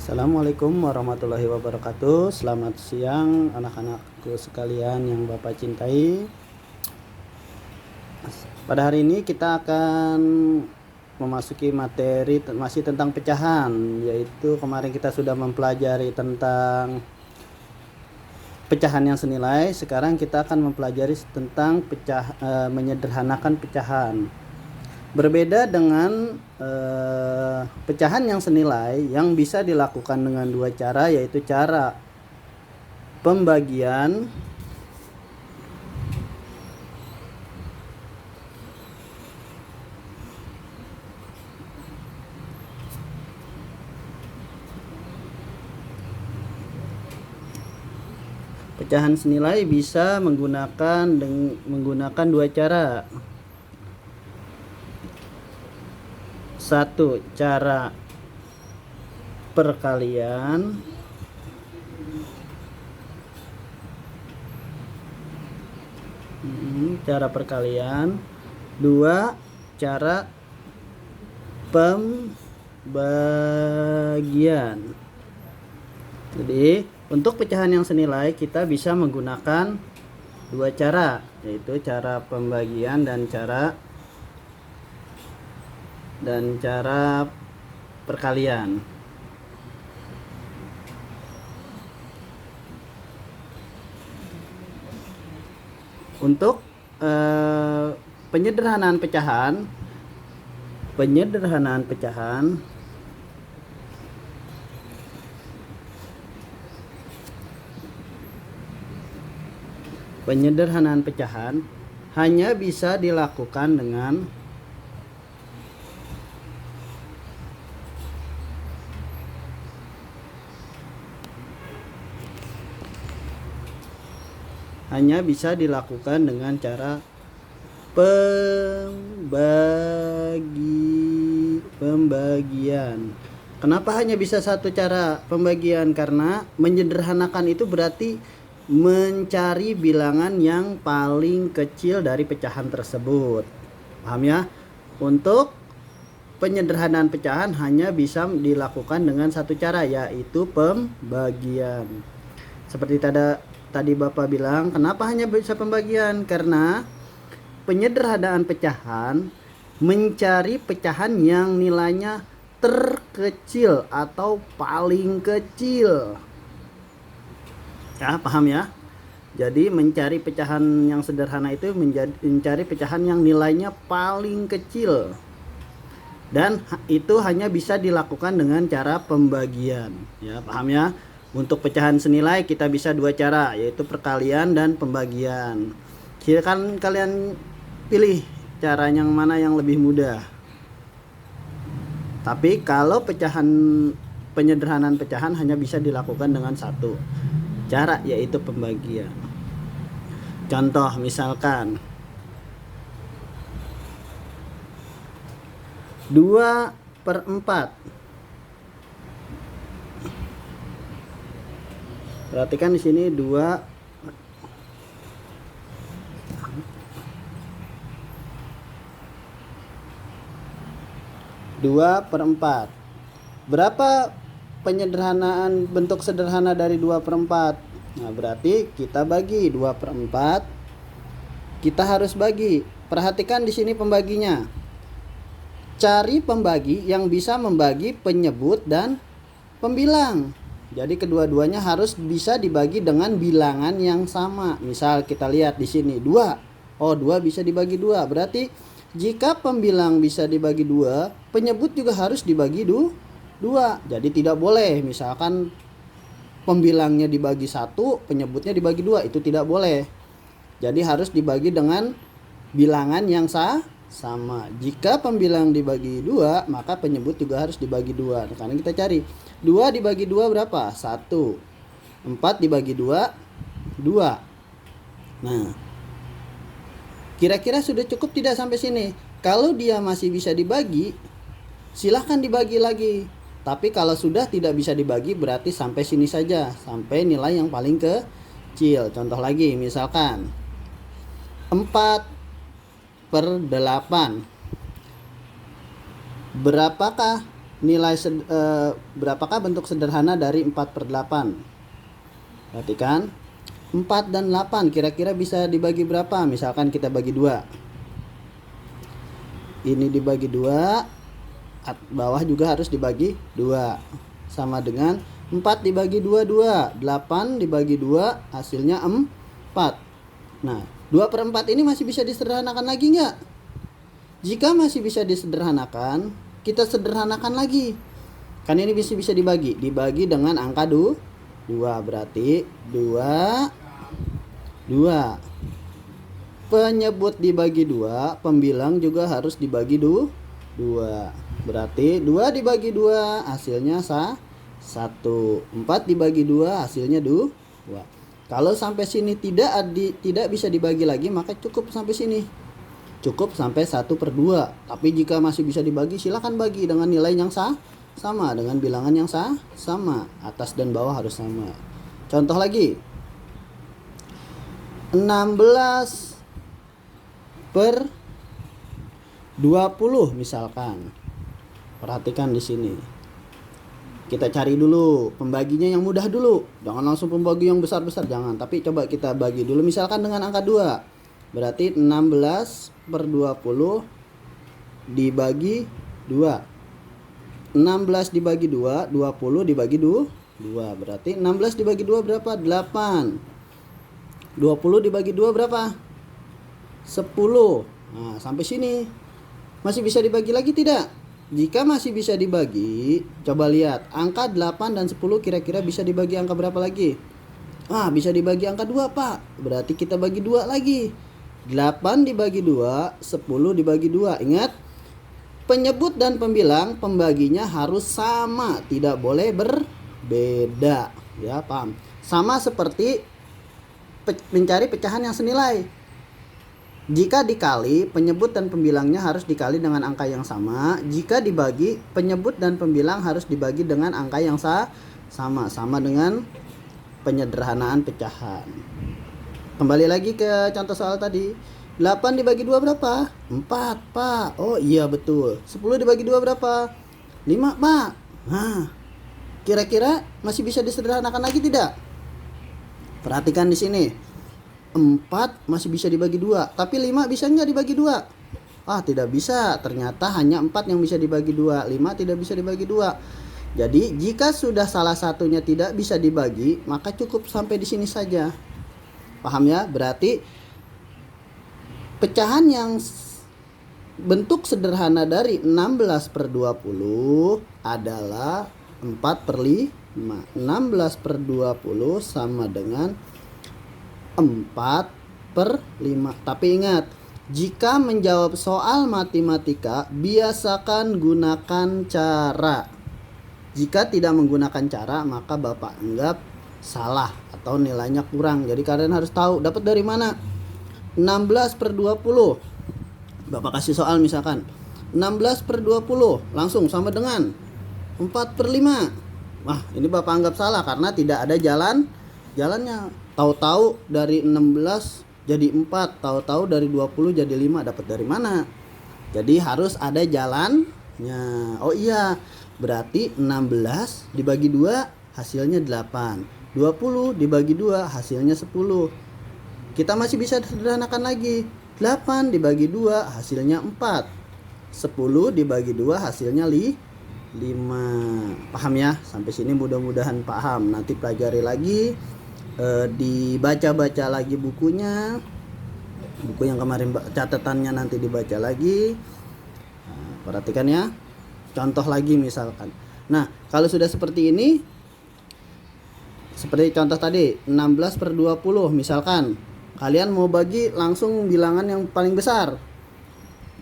Assalamualaikum warahmatullahi wabarakatuh. Selamat siang anak-anakku sekalian yang Bapak cintai. Pada hari ini kita akan memasuki materi masih tentang pecahan, yaitu kemarin kita sudah mempelajari tentang pecahan yang senilai. Sekarang kita akan mempelajari tentang menyederhanakan pecahan. Berbeda dengan pecahan yang senilai yang bisa dilakukan dengan dua cara, yaitu cara pembagian pecahan senilai bisa menggunakan dua cara. Satu, cara perkalian. Cara perkalian. Dua, cara pembagian. Jadi untuk pecahan yang senilai kita bisa menggunakan dua cara, yaitu cara pembagian dan cara perkalian. Untuk penyederhanaan pecahan hanya bisa dilakukan dengan cara pembagian. Kenapa hanya bisa satu cara pembagian? Karena menyederhanakan itu berarti mencari bilangan yang paling kecil dari pecahan tersebut. Paham ya? Untuk penyederhanaan pecahan hanya bisa dilakukan dengan satu cara, yaitu pembagian. Seperti tadi Bapak bilang, kenapa hanya bisa pembagian? Karena penyederhanaan pecahan mencari pecahan yang nilainya terkecil atau paling kecil. Ya, paham ya? Jadi mencari pecahan yang sederhana itu mencari pecahan yang nilainya paling kecil. Dan itu hanya bisa dilakukan dengan cara pembagian. Ya, paham ya? Untuk pecahan senilai kita bisa dua cara, yaitu perkalian dan pembagian. Silakan kalian pilih cara yang mana yang lebih mudah. Tapi kalau penyederhanaan pecahan hanya bisa dilakukan dengan satu cara, yaitu pembagian. Contoh misalkan 2/4. Perhatikan di sini 2/4. Berapa penyederhanaan bentuk sederhana dari 2/4? Nah, berarti kita bagi 2/4. Kita harus bagi. Perhatikan di sini pembaginya. Cari pembagi yang bisa membagi penyebut dan pembilang. Jadi kedua-duanya harus bisa dibagi dengan bilangan yang sama. Misal kita lihat di sini 2. Oh, 2 bisa dibagi 2. Berarti jika pembilang bisa dibagi 2, penyebut juga harus dibagi 2. Jadi tidak boleh misalkan pembilangnya dibagi 1, penyebutnya dibagi 2, itu tidak boleh. Jadi harus dibagi dengan bilangan yang sama. Jika pembilang dibagi 2, maka penyebut juga harus dibagi 2. Karena kita cari 2 dibagi 2 berapa? 1. 4 dibagi 2, 2. Nah, kira-kira sudah cukup tidak sampai sini? Kalau dia masih bisa dibagi, silahkan dibagi lagi. Tapi kalau sudah tidak bisa dibagi, berarti sampai sini saja, sampai nilai yang paling kecil. Contoh lagi, misalkan 4/8. Berapakah berapakah bentuk sederhana dari 4/8? Perhatikan, 4 dan 8 kira-kira bisa dibagi berapa? Misalkan kita bagi 2. Ini dibagi 2, bawah juga harus dibagi 2. Sama dengan 4 dibagi 2, 2. 8 dibagi 2, hasilnya 4. Nah, 2/4 ini masih bisa disederhanakan lagi nggak? Jika masih bisa disederhanakan, kita sederhanakan lagi. Kan ini bisa dibagi. Dibagi dengan angka 2. Berarti 2. Penyebut dibagi 2, pembilang juga harus dibagi 2. Berarti 2 dibagi 2 hasilnya 1. 4 dibagi 2 hasilnya 2. Kalau sampai sini tidak bisa dibagi lagi, maka cukup sampai sini. Cukup sampai 1/2. Tapi jika masih bisa dibagi, silakan bagi dengan nilai yang sama, dengan bilangan yang sama. Atas dan bawah harus sama. Contoh lagi. 16/20 misalkan. Perhatikan di sini. Kita cari dulu pembaginya yang mudah dulu. Jangan langsung pembagi yang besar-besar, jangan. Tapi coba kita bagi dulu misalkan dengan angka 2. Berarti 16/20 dibagi 2. 16 dibagi 2, 20 dibagi 2. Berarti 16 dibagi 2 berapa? 8. 20 dibagi 2 berapa? 10. Nah, sampai sini. Masih bisa dibagi lagi tidak? Jika masih bisa dibagi, coba lihat. Angka 8 dan 10 kira-kira bisa dibagi angka berapa lagi? Bisa dibagi angka 2, Pak. Berarti kita bagi 2 lagi. 8 dibagi 2, 10 dibagi 2. Ingat, penyebut dan pembilang pembaginya harus sama, tidak boleh berbeda. Ya, paham? Sama seperti mencari pecahan yang senilai. Jika dikali, penyebut dan pembilangnya harus dikali dengan angka yang sama. Jika dibagi, penyebut dan pembilang harus dibagi dengan angka yang sama dengan penyederhanaan pecahan. Kembali lagi ke contoh soal tadi. 8 dibagi 2 berapa? 4, Pak. Oh iya betul. 10 dibagi 2 berapa? 5, Pak. Nah, kira-kira masih bisa disederhanakan lagi tidak? Perhatikan di sini. 4 masih bisa dibagi 2, tapi 5 bisa nggak dibagi 2? Tidak bisa. Ternyata hanya 4 yang bisa dibagi 2, 5 tidak bisa dibagi 2. Jadi, jika sudah salah satunya tidak bisa dibagi, maka cukup sampai di sini saja. Paham ya? Berarti pecahan yang bentuk sederhana dari 16/20 adalah 4/5. 16/20 sama dengan 4/5. Tapi ingat, jika menjawab soal matematika, biasakan gunakan cara. Jika tidak menggunakan cara, maka Bapak anggap salah atau nilainya kurang. Jadi kalian harus tahu dapat dari mana. 16/20. Bapak kasih soal misalkan 16/20 langsung sama dengan 4/5. Ini Bapak anggap salah karena tidak ada jalannya. Tahu-tahu dari 16 jadi 4, tahu-tahu dari 20 jadi 5, dapat dari mana? Jadi harus ada jalannya. Oh iya, berarti 16 dibagi 2 hasilnya 8. 20 dibagi 2 hasilnya 10. Kita masih bisa sederhanakan lagi. 8 dibagi 2 hasilnya 4. 10 dibagi 2 hasilnya 5. Paham ya? Sampai sini mudah-mudahan paham. Nanti pelajari lagi, dibaca-baca lagi bukunya. Buku yang kemarin catatannya nanti dibaca lagi. Perhatikan ya. Contoh lagi misalkan. Nah, kalau sudah seperti ini, seperti contoh tadi 16/20 misalkan, kalian mau bagi langsung bilangan yang paling besar.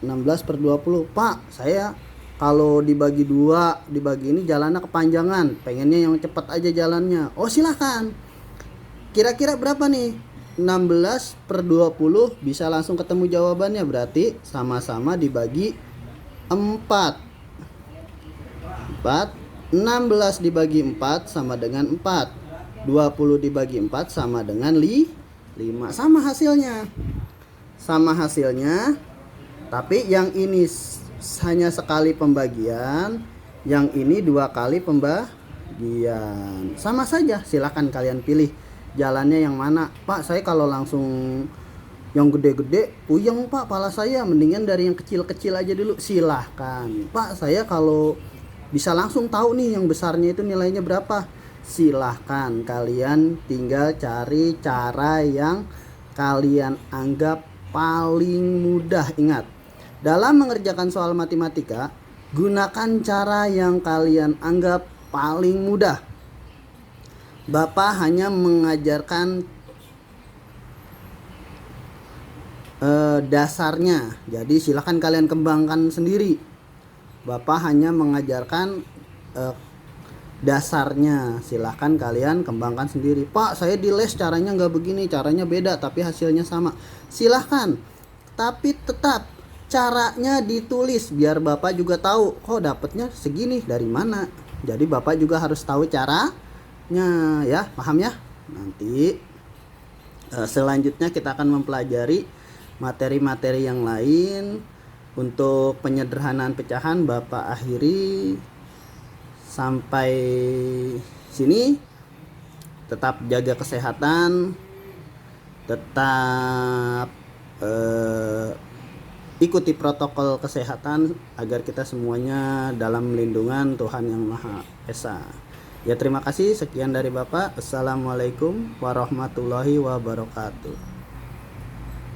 16/20. Pak, saya kalau dibagi 2, dibagi ini jalannya kepanjangan, pengennya yang cepat aja jalannya. Oh silahkan. Kira-kira berapa nih? 16/20 bisa langsung ketemu jawabannya. Berarti sama-sama dibagi 4. 16 dibagi 4 sama dengan 4. 20 dibagi 4 sama dengan 5. Sama hasilnya. Tapi yang ini hanya sekali pembagian, Yang ini 2 kali pembagian. Sama saja, silakan kalian pilih jalannya yang mana. Pak, saya kalau langsung yang gede-gede puyeng Pak, pala saya, mendingan dari yang kecil-kecil aja dulu. Silahkan. Pak, saya kalau bisa langsung tahu nih yang besarnya itu nilainya berapa. Silahkan, kalian tinggal cari cara yang kalian anggap paling mudah. Ingat, dalam mengerjakan soal matematika, gunakan cara yang kalian anggap paling mudah. Bapak hanya mengajarkan dasarnya, jadi silakan kalian kembangkan sendiri. Bapak hanya mengajarkan dasarnya, silahkan kalian kembangkan sendiri. Pak, saya di les caranya nggak begini, caranya beda tapi hasilnya sama. Silahkan, tapi tetap caranya ditulis biar bapak juga tahu kok dapatnya segini dari mana. Jadi bapak juga harus tahu caranya, ya, paham ya. Nanti selanjutnya kita akan mempelajari materi-materi yang lain. Untuk penyederhanaan pecahan bapak akhiri sampai sini. Tetap jaga kesehatan, tetap ikuti protokol kesehatan agar kita semuanya dalam lindungan Tuhan Yang Maha Esa. Ya, terima kasih. Sekian dari Bapak. Assalamualaikum warahmatullahi wabarakatuh.